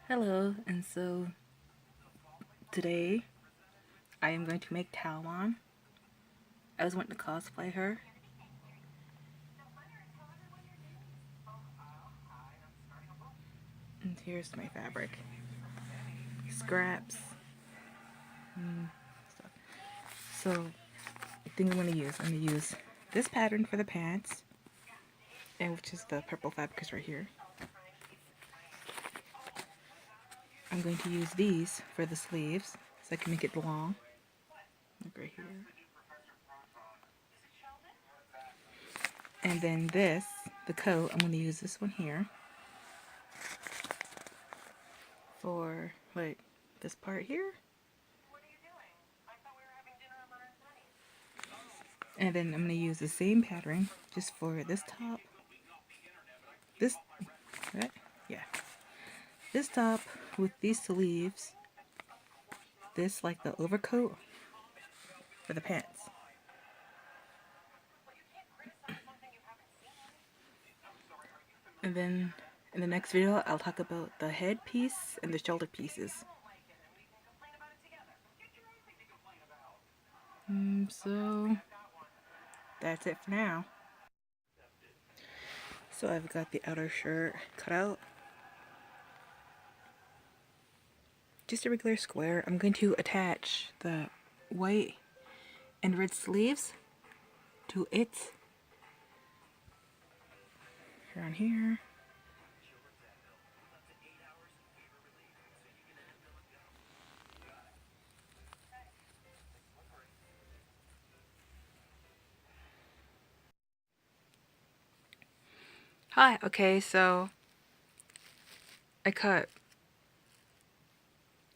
Hello, and so today I am going to make Taomon. I was wanting to cosplay her. And here's my fabric. Scraps. Stuff. So, the thing I'm going to use this pattern for the pants, and which is the purple fabric is right here. I'm going to use these for the sleeves, so I can make it long. Like right here. And then this, the coat, I'm going to use this one here for like this part here. And then I'm going to use the same pattern just for this top. This, right? Yeah. This top with these sleeves. This like the overcoat for the pants. And then in the next video, I'll talk about the head piece and the shoulder pieces. So that's it for now. So I've got the outer shirt cut out. Just a regular square. I'm going to attach the white and red sleeves to it. Around here. Hi, okay, so I cut,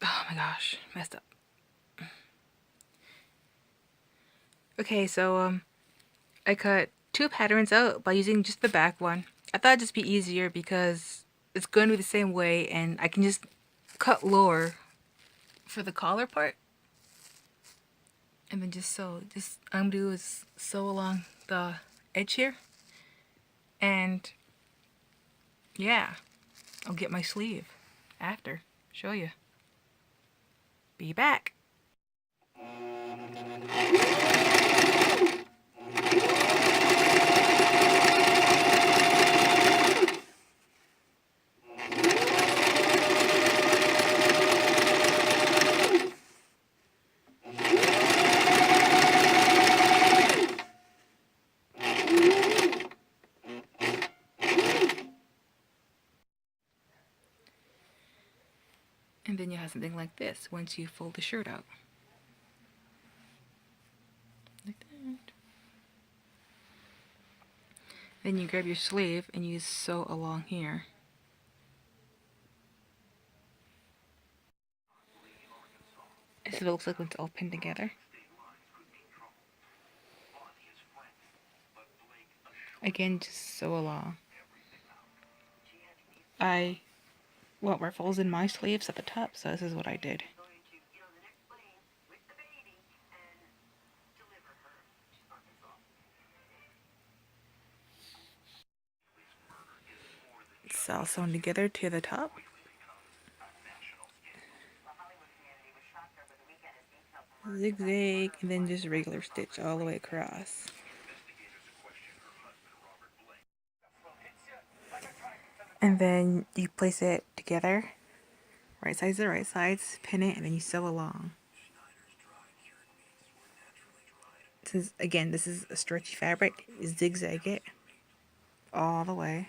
oh my gosh, messed up. Okay, so I cut two patterns out by using just the back one. I thought it'd just be easier because it's going to be the same way and I can just cut lower for the collar part. And then just sew, I'm gonna do is sew along the edge here. And yeah, I'll get my sleeve after, show you. Be back. And then you have something like this once you fold the shirt out. Like that. Then you grab your sleeve and you sew along here. This is what it looks like when it's all pinned together. Again, just sew along. I want ruffles in my sleeves at the top, so this is what I did. It's all sewn together to the top. Zigzag, and then just regular stitch all the way across. And then you place it together, right sides to right sides, pin it, and then you sew along. Since again, this is a stretchy fabric, zigzag it all the way.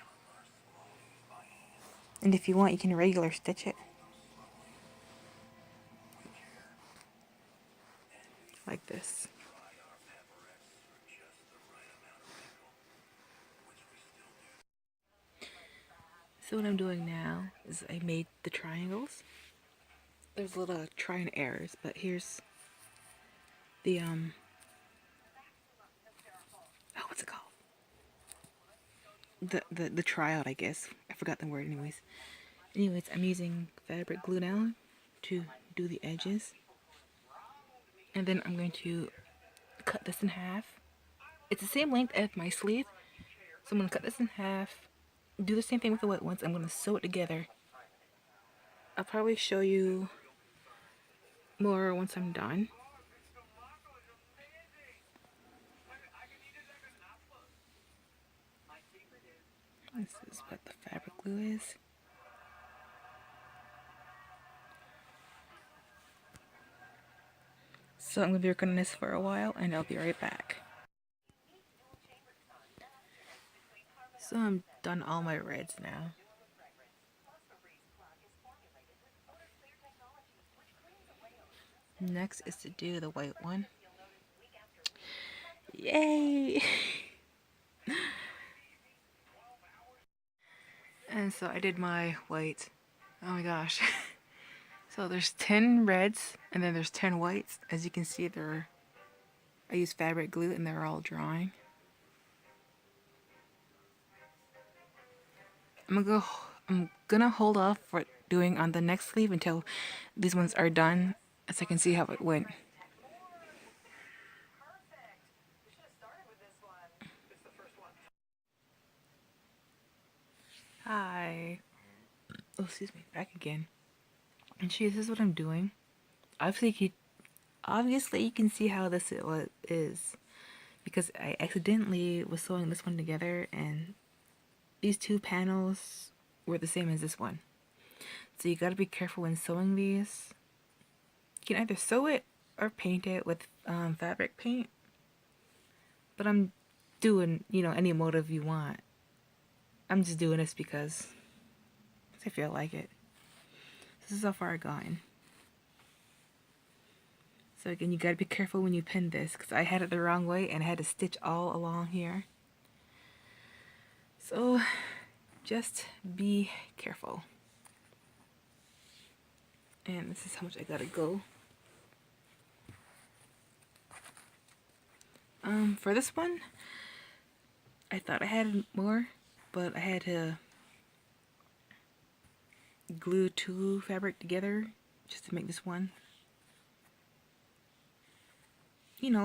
And if you want, you can regular stitch it. Like this. So what I'm doing now is I made the triangles. There's a little try and errors, but here's the oh, what's it called? The tryout, I guess. I forgot the word anyways. Anyways, I'm using fabric glue now to do the edges. And then I'm going to cut this in half. It's the same length as my sleeve. So I'm going to cut this in half. Do the same thing with the white ones. I'm going to sew it together. I'll probably show you more once I'm done. This is what the fabric glue is. So I'm going to be working on this for a while and I'll be right back. So I'm done all my reds now. Next is to do the white one. Yay! And so I did my white. Oh my gosh. So there's 10 reds and then there's 10 whites. As you can see, I use fabric glue and they're all drying. I'm gonna hold off for doing on the next sleeve until these ones are done, so I can see how it went. Hi. Oh, excuse me. Back again. And this is what I'm doing. Obviously, you can see how this is because I accidentally was sewing this one together, and these two panels were the same as this one. So you gotta be careful when sewing these. You can either sew it or paint it with fabric paint. But I'm doing, any motive you want. I'm just doing this because I feel like it. This is how far I've gone. So again, you gotta be careful when you pin this because I had it the wrong way and I had to stitch all along here. So just be careful. And this is how much I gotta go. For this one, I thought I had more, but I had to glue two fabric together just to make this one.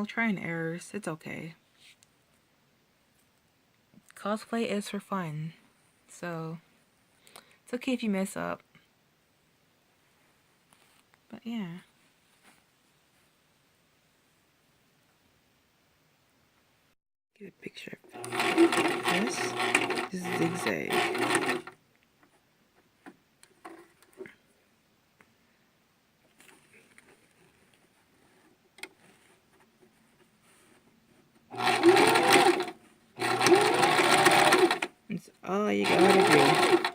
Trying errors, it's okay. Cosplay is for fun, so it's okay if you mess up. But yeah. Get a picture of this. This is zigzag. That's all you gotta do.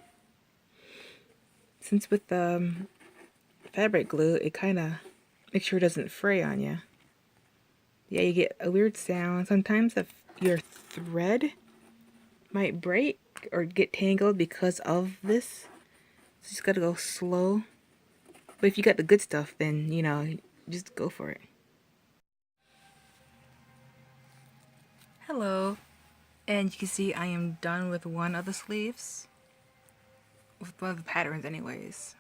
Since with the fabric glue, it kind of makes sure it doesn't fray on you. Yeah, you get a weird sound. Sometimes if your thread might break or get tangled because of this. So you just gotta go slow. But if you got the good stuff, then, just go for it. Hello. And you can see I am done with one of the sleeves. With one of the patterns anyways.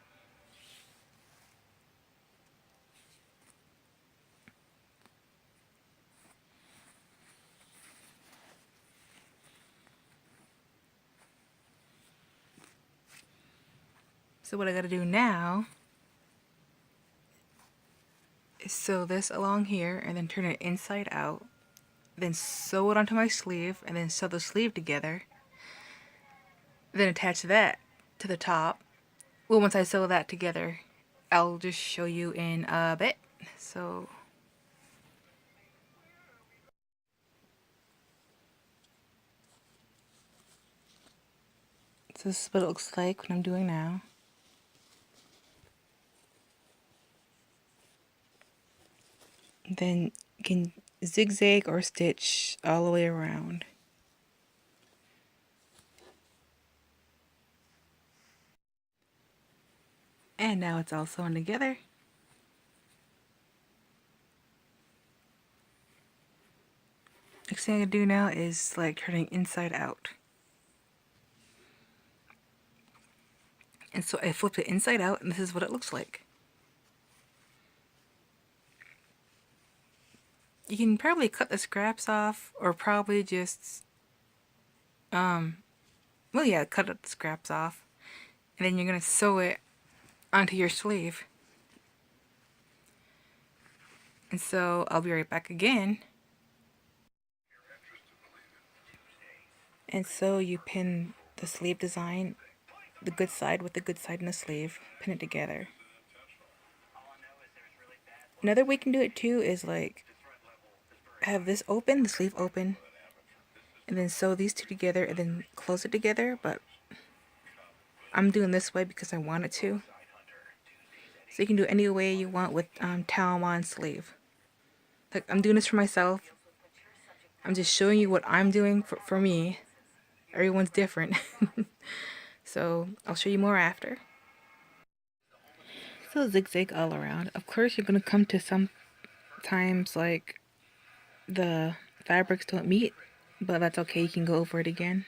So what I gotta do now is sew this along here and then turn it inside out. Then sew it onto my sleeve and then sew the sleeve together. Then attach that to the top. Well, once I sew that together, I'll just show you in a bit. So this is what it looks like when I'm doing now. Then you can zigzag or stitch all the way around. And now it's all sewn together. Next thing I do now is like turning inside out. And so I flipped it inside out and this is what it looks like. You can probably cut the scraps off or probably just, cut the scraps off. And then you're going to sew it onto your sleeve. And so I'll be right back again. And so you pin the sleeve design, the good side with the good side in the sleeve, pin it together. Another way you can do it too is like have this open, the sleeve open, and then sew these two together and then close it together, but I'm doing this way because I wanted to. So you can do it any way you want with Taomon sleeve. Like I'm doing this for myself. I'm just showing you what I'm doing for me. Everyone's different. So I'll show you more after. So zigzag all around. Of course you're gonna come to some times like the fabrics don't meet, but that's okay, you can go over it again.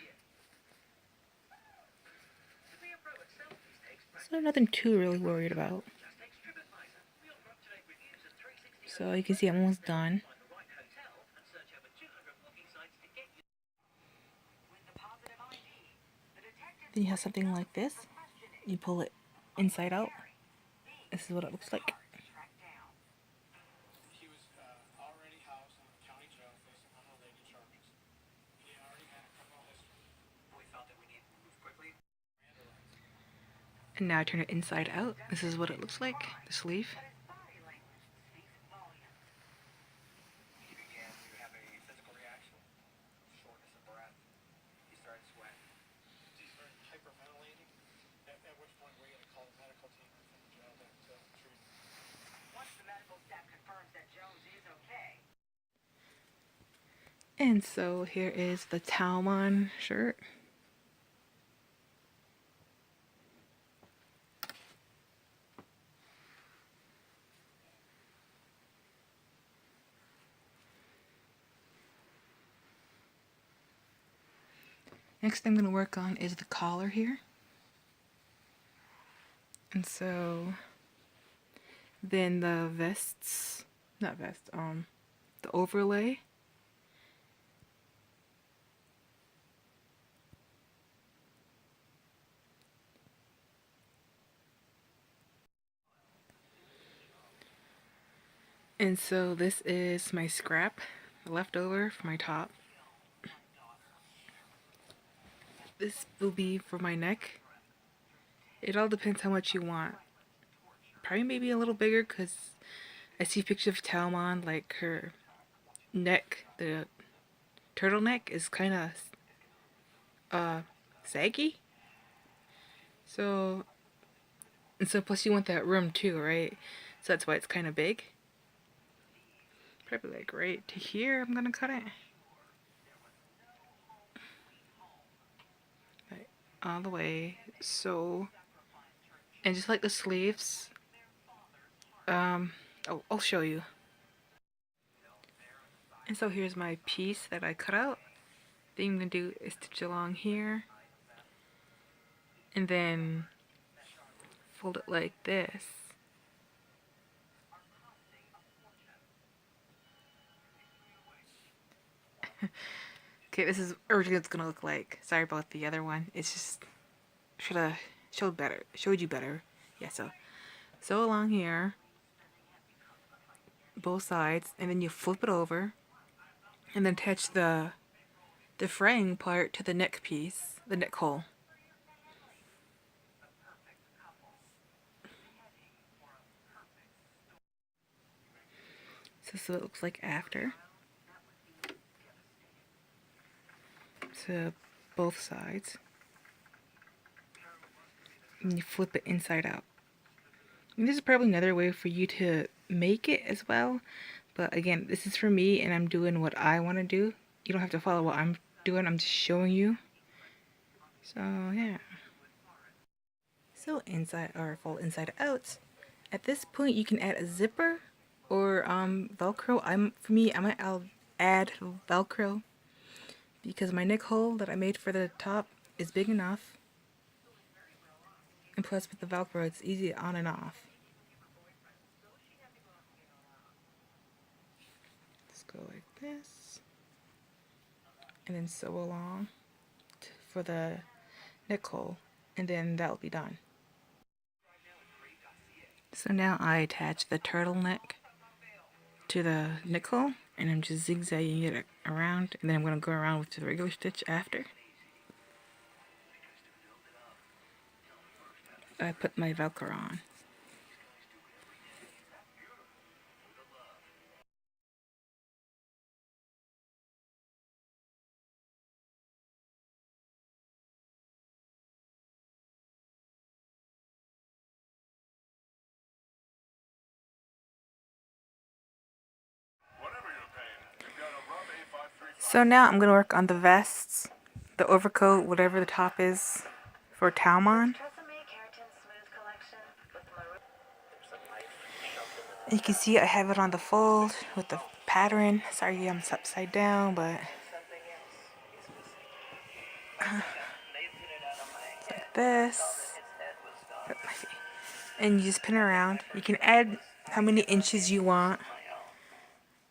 So nothing too really worried about. So you can see I'm almost done. Then you have something like this. You pull it inside out. This is what it looks like. And now I turn it inside out. This is what it looks like, the sleeve. And so here is the Taomon shirt. Next thing I'm going to work on is the collar here. And so then the vests, not vest, the overlay. And so this is my scrap leftover for my top. This will be for my neck. It all depends how much you want. Probably maybe a little bigger because I see pictures of Taomon, like her neck, the turtleneck is kind of saggy. So, and so plus you want that room too, right? So that's why it's kind of big. Probably like right to here, I'm gonna cut it. Right, all the way. So, and just like the sleeves, I'll show you. And so here's my piece that I cut out. The thing I'm gonna do is stitch along here, and then fold it like this. Okay, this is originally what it's gonna look like. Sorry about the other one. It's just should have showed you better. Yeah, so sew along here, both sides, and then you flip it over, and then attach the fraying part to the neck piece, the neck hole. So this is what it looks like after. To both sides. And you flip it inside out. And this is probably another way for you to make it as well. But again, this is for me and I'm doing what I want to do. You don't have to follow what I'm doing. I'm just showing you. So yeah. So inside or fold inside out. At this point you can add a zipper or Velcro. I'll add Velcro because my neck hole that I made for the top is big enough. And plus with the Velcro it's easy on and off. Let's go like this. And then sew along for the neck hole. And then that'll be done. So now I attach the turtleneck to the nickel, and I'm just zigzagging it around, and then I'm going to go around with the regular stitch after. I put my Velcro on. So now I'm going to work on the vests, the overcoat, whatever the top is for Taomon. You can see I have it on the fold with the pattern. Sorry I'm upside down, but it's like this. And you just pin around. You can add how many inches you want.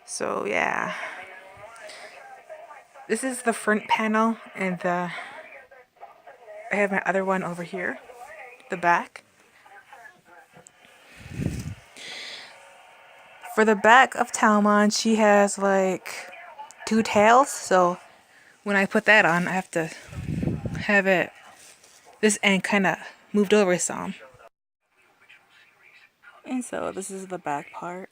So yeah. This is the front panel, and I have my other one over here, the back. For the back of Taomon, she has like 2 tails, so when I put that on, I have to have it, this end kind of moved over some. And so this is the back part.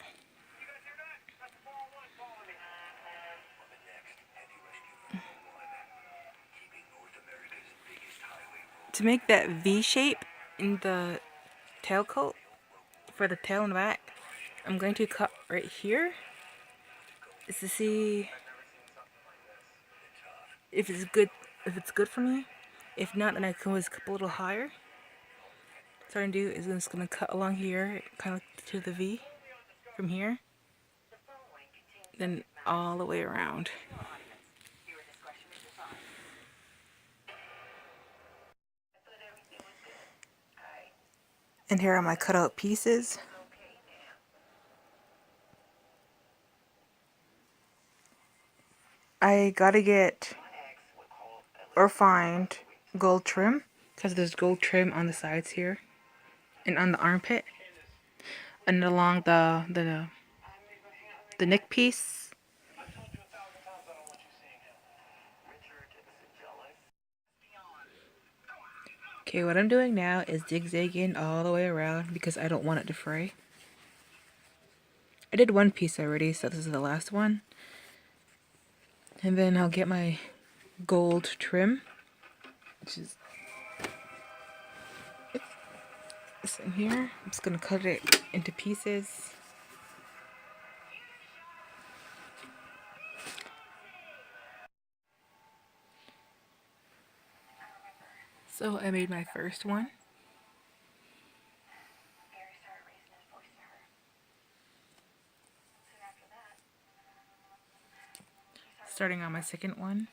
To make that V shape in the tail coat, for the tail and the back, I'm going to cut right here, is to see if it's good for me. If not, then I can always cut a little higher. So what I'm gonna do is I'm just gonna cut along here, kind of to the V from here, then all the way around. And here are my cutout pieces. I gotta get or find gold trim, because there's gold trim on the sides here and on the armpit and along the neck piece. Okay, what I'm doing now is zigzagging all the way around because I don't want it to fray. I did one piece already, so this is the last one. And then I'll get my gold trim, which is this in here. I'm just gonna cut it into pieces. So I made my first one. Starting on my second one.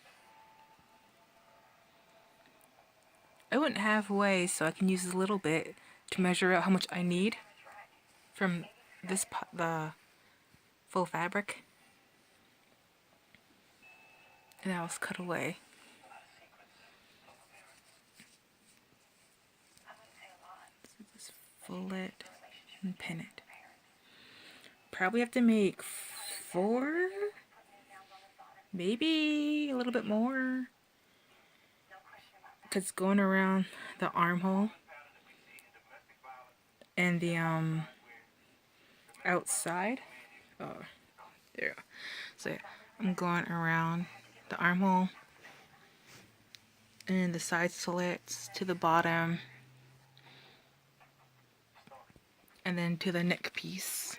I went halfway so I can use a little bit to measure out how much I need from the full fabric. And I was cut away. So just fold it and pin it. Probably have to make 4, maybe a little bit more, because going around the armhole and the outside. Oh, there. So yeah, I'm going around the armhole and the side slits to the bottom, and then to the neck piece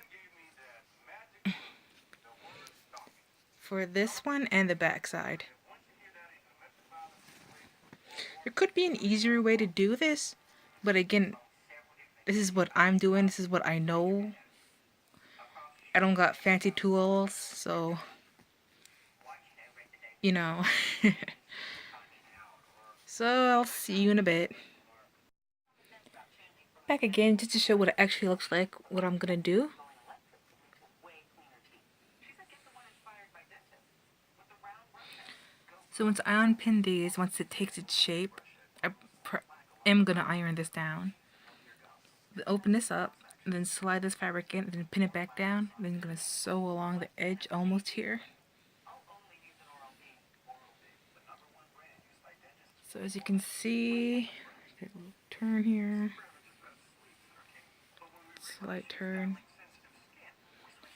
for this one and the back side. There could be an easier way to do this, but again, this is what I'm doing. This is what I know. I don't got fancy tools, so you know. So I'll see you in a bit. Back again just to show what it actually looks like, what I'm gonna do. So once I unpin these, once it takes its shape, I am gonna iron this down. Open this up, and then slide this fabric in and then pin it back down. And then I'm going to sew along the edge almost here. So as you can see, get a little turn here, slight turn.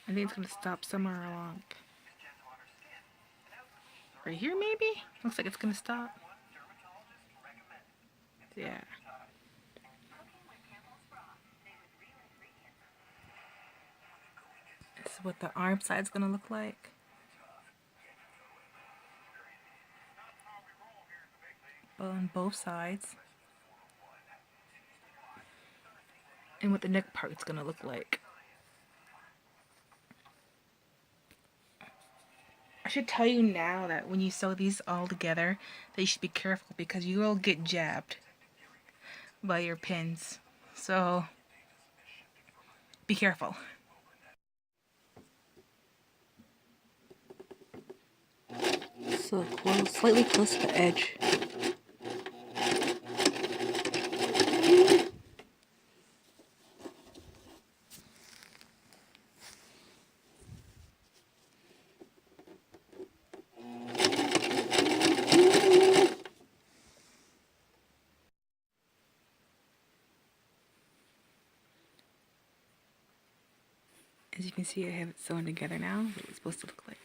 I think it's going to stop somewhere along right here maybe? Looks like it's going to stop. Yeah. This is what the arm side's going to look like. On both sides. And what the neck part's going to look like. I should tell you now that when you sew these all together, that you should be careful because you will get jabbed by your pins. So be careful. So slightly close to the edge. As you can see, I have it sewn together now, what it's supposed to look like.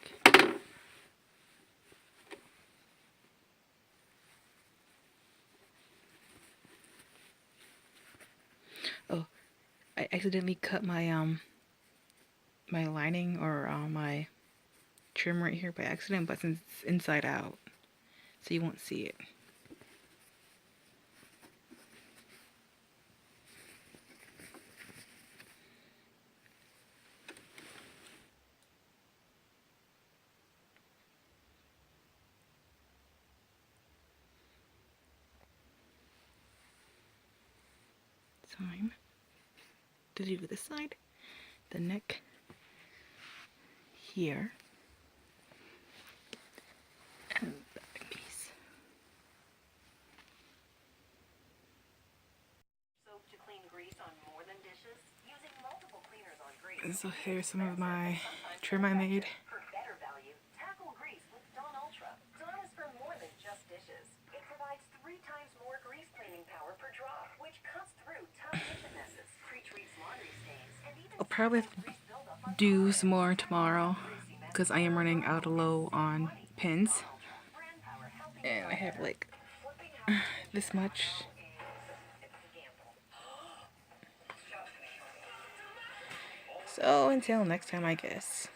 Oh, I accidentally cut my my lining or my trim right here by accident, but since it's inside out, so you won't see it. Time to do this side, the neck here, and the back piece. Soap to clean grease on more than dishes, using multiple cleaners on grease. And so here's some of my trim I made. For better value, tackle grease with Dawn Ultra. Dawn is for more than just dishes. It provides 3 times more grease cleaning power per drop, which cuts through tough kitchen messes, pre-treats laundry stains, and even I'll probably do some more tomorrow because I am running out of low on pins. And I have like this much. So until next time, I guess.